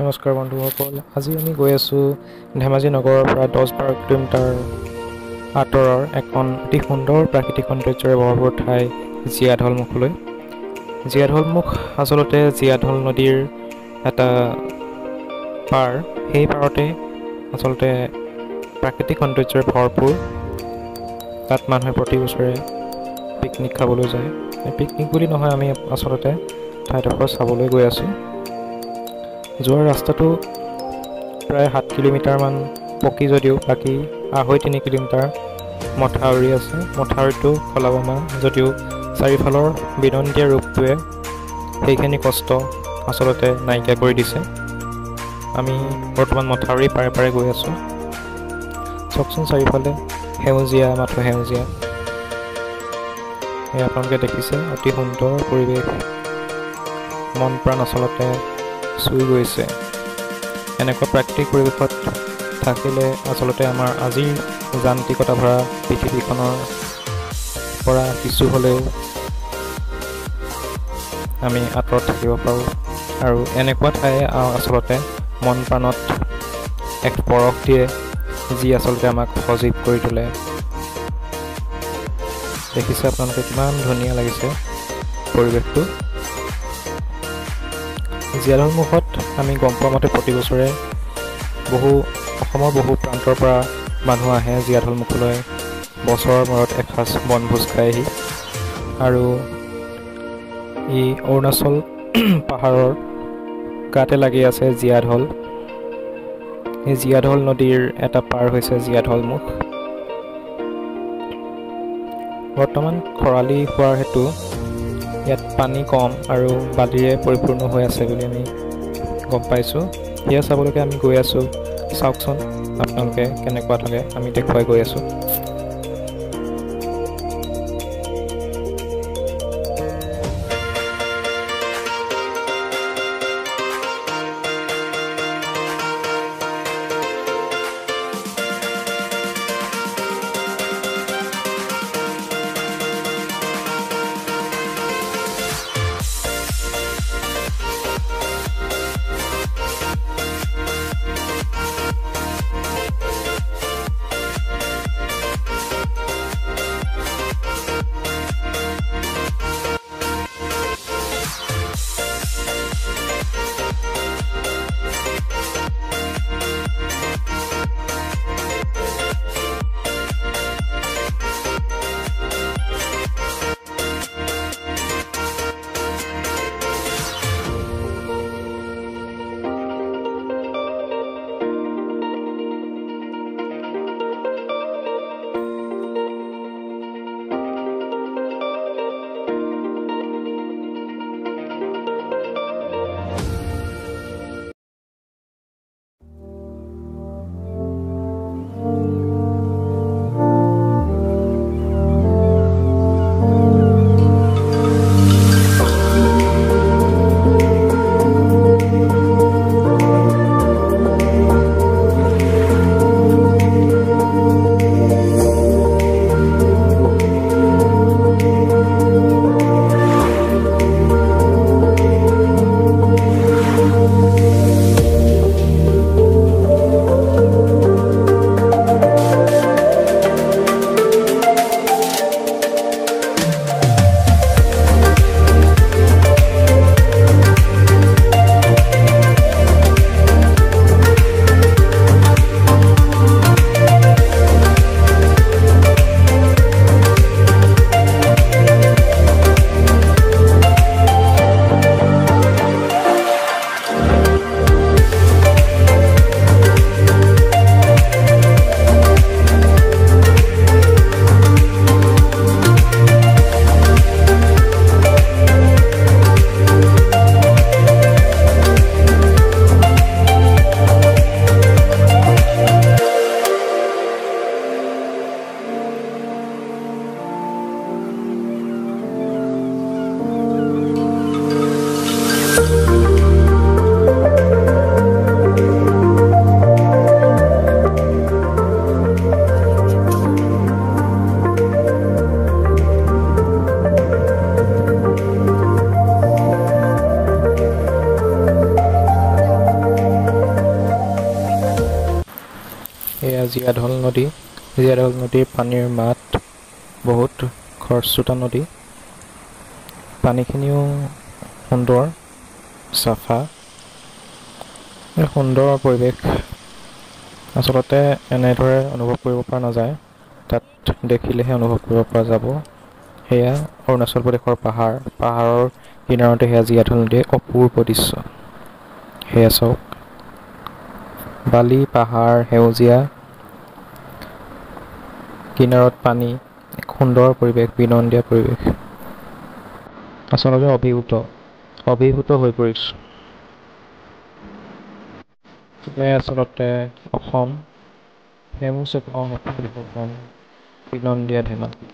নমস্কাৰ বন্ধুসকল, আজি আমি গৈ আছোঁ ধেমাজি নগৰৰ পৰা 10-12 কিলোমিটাৰ আঁতৰৰ এখন অতি সুন্দৰ প্ৰাকৃতিক সৌন্দৰ্যৰে ভৰপূৰ ঠাই জীয়াঢলমুখলৈ। জীয়াঢলমুখ আচলতে জীয়াঢল নদীৰ এটা পাৰ। সেই পাৰতে আচলতে প্ৰাকৃতিক সৌন্দৰ্যৰে ভৰপূৰ। তাত মানুহে প্ৰতি বছৰে পিকনিক খাবলৈ যায়। পিকনিক বুলি নহয়, আমি আচলতে ঠাইডোখৰ চাবলৈ গৈ আছোঁ। যোৱাৰ ৰাস্তাটো প্ৰায় 7 কিলোমিটাৰমান পকী যদিও বাকী 2.5-3 কিলোমিটাৰ মথাউৰি আছে। মথাউৰিটো খলাবমা যদিও চাৰিওফালৰ বিনন্দীয়া ৰূপটোৱে সেইখিনি কষ্ট আচলতে নাইকিয়া কৰি দিছে। আমি বৰ্তমান মথাউৰি পাৰে পাৰে গৈ আছোঁ। চাওকচোন চাৰিওফালে সেউজীয়া, মাথো সেউজীয়া। এয়া আপোনালোকে দেখিছে, অতি সুন্দৰ পৰিৱেশ, মন প্ৰাণ আচলতে চুই গৈছে। এনেকুৱা প্ৰাকৃতিক পৰিৱেশত থাকিলে আচলতে আমাৰ আজিৰ যান্ত্ৰিকতা ভৰা পৃথিৱীখনৰ পৰা কিছু হ'লেও আমি আঁতৰত থাকিব পাৰোঁ। আৰু এনেকুৱা ঠাই আচলতে মন প্ৰাণত এক পৰশ দিয়ে, যি আচলতে আমাক সজীৱ কৰি তোলে। দেখিছে আপোনালোকে কিমান ধুনীয়া লাগিছে পৰিৱেশটো। জীয়াঢলমুখত আমি গম পোৱা মতে প্ৰতি বছৰে অসমৰ বহু প্ৰান্তৰ পৰা মানুহ আহে জীয়াঢলমুখলৈ বছৰৰ মূৰত এসাঁজ বনভোজ খায়হি। আৰু ই অৰুণাচল পাহাৰৰ গাতে লাগি আছে জীয়াঢল। এই জীয়াঢল নদীৰ এটা পাৰ হৈছে জীয়াঢলমুখ। বৰ্তমান খৰালি হোৱাৰ হেতু ইয়াত পানী কম আৰু বালিৰে পৰিপূৰ্ণ হৈ আছে বুলি আমি গম পাইছোঁ। সেয়া চাবলৈকে আমি গৈ আছোঁ। চাওকচোন আপোনালোকে কেনেকুৱা থাকে, আমি দেখুৱাই গৈ আছোঁ। জীয়াঢল নদী। জীয়াঢল নদীৰ পানীৰ মাত বহুত খৰস্ৰোতা নদী। পানীখিনিও সুন্দৰ, চাফা, সুন্দৰ পৰিৱেশ। আচলতে এনেদৰে অনুভৱ কৰিব পৰা নাযায়, তাত দেখিলেহে অনুভৱ কৰিব পৰা যাব। সেয়া অৰুণাচল প্ৰদেশৰ পাহাৰৰ কিনাৰতে সেয়া জীয়াঢল নদীৰ অপূৰ্ব দৃশ্য। সেয়া চাওক, বালি, পাহাৰ, সেউজীয়া, কিনাৰত পানী, এক সুন্দৰ পৰিৱেশ, বিনন্দীয়া পৰিৱেশ। আচলতে অভিভূত হৈ পৰিছোঁ। আচলতে অসম বিনন্দীয়া ধেমাজি।